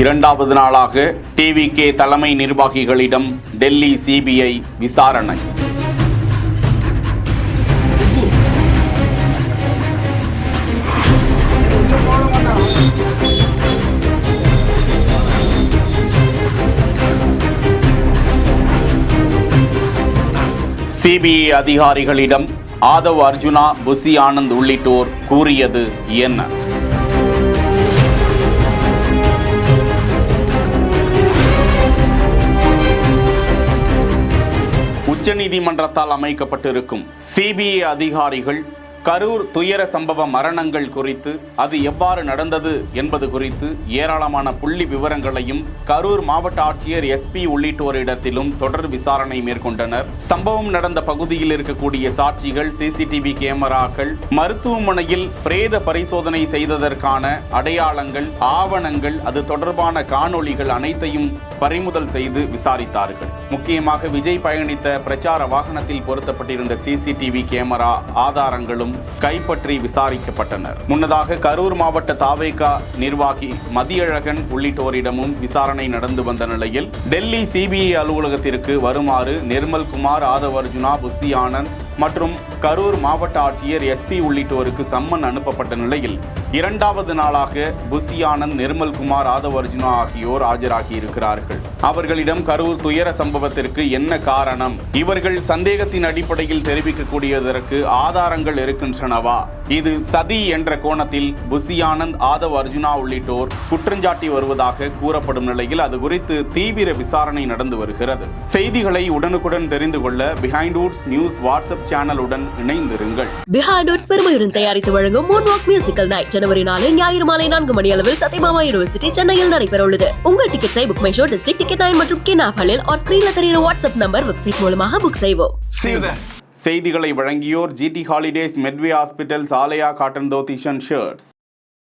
இரண்டாவது நாளாக டிவிகே தலைமை நிர்வாகிகளிடம் டெல்லி சிபிஐ விசாரணை. சிபிஐ அதிகாரிகளிடம் ஆதவ் அர்ஜுனா, புசி ஆனந்த் உள்ளிட்டோர் கூறியது என்ன? உச்சநீதிமன்றத்தால் அமைக்கப்பட்டிருக்கும் சிபிஐ அதிகாரிகள் கரூர் துயர சம்பவ மரணங்கள் குறித்து, அது எவ்வாறு நடந்தது என்பது குறித்து ஏராளமான புள்ளி விவரங்களையும் கரூர் மாவட்ட ஆட்சியர் எஸ்பி உள்ளிட்டோரிடத்திலும் தொடர் விசாரணை மேற்கொண்டனர். சம்பவம் நடந்த பகுதியில் இருக்கக்கூடிய சாட்சிகள், சிசிடிவி கேமராக்கள், மருத்துவமனையில் பிரேத பரிசோதனை செய்ததற்கான அடையாளங்கள், ஆவணங்கள், அது தொடர்பான காணொளிகள் அனைத்தையும் பறிமுதல் செய்து விசாரித்தார்கள். முக்கியமாக விஜய் பயணித்த பிரச்சார வாகனத்தில் பொருத்தப்பட்டிருந்த சிசிடிவி கேமரா ஆதாரங்களும் கைப்பற்றி விசாரிக்கப்பட்டனர். முன்னதாக கரூர் மாவட்ட தாவேகா நிர்வாகி மதியழகன் உள்ளிட்டோரிடமும் விசாரணை நடந்து வந்த நிலையில் டெல்லி சிபிஐ அலுவலகத்திற்கு வருமாறு நிர்மல்குமார், ஆதவ் அர்ஜுனா, புசி ஆனந்த் மற்றும் கரூர் மாவட்ட ஆட்சியர் எஸ்பி உள்ளிட்டோருக்கு சம்மன் அனுப்பப்பட்ட நிலையில் இரண்டாவது நாளாக புசி ஆனந்த், நிர்மல்குமார், ஆதவ் அர்ஜுனா ஆகியோர் ஆஜராகி இருக்கிறார்கள். அவர்களிடம் கரூர் துயர சம்பவத்திற்கு என்ன காரணம், இவர்கள் சந்தேகத்தின் அடிப்படையில் தெரிவிக்கக்கூடியதற்கு ஆதாரங்கள் இருக்கின்றனவா, இது சதி என்ற கோணத்தில் புசி ஆனந்த், ஆதவ் அர்ஜுனா உள்ளிட்டோர் குற்றஞ்சாட்டி வருவதாக கூறப்படும் நிலையில் அது குறித்து தீவிர விசாரணை நடந்து வருகிறது. செய்திகளை உடனுக்குடன் தெரிந்து கொள்ள பிஹைண்ட் வுட்ஸ் நியூஸ் வாட்ஸ்அப் சேனலுடன் இணைந்திருங்கள். பிஹைண்ட் வுட்ஸ் பெருமையுடன் தயாரித்து வழங்கும் மூன்வாக் மியூசிக்கல் நைட் ஜனவரி 4 ஞாயிறு மாலை 4 மணி அளவில் சத்யபாமா யூனிவர்சிட்டி சென்னையில் நடைபெற உள்ளது. உங்கள் டிக்கெட்ஸை book my show, district ticket 9 மற்றும் கினாஃபலில் ஆர் ஸ்கிரீன்ல தெரியுற வாட்ஸ்அப் நம்பர், வெப்சைட் மூலமாக புக் செய்வோம். செய்திகளை வழங்கியோர் GT holidays, Medway hospitals, Aalaya cotton dhotis and shirts.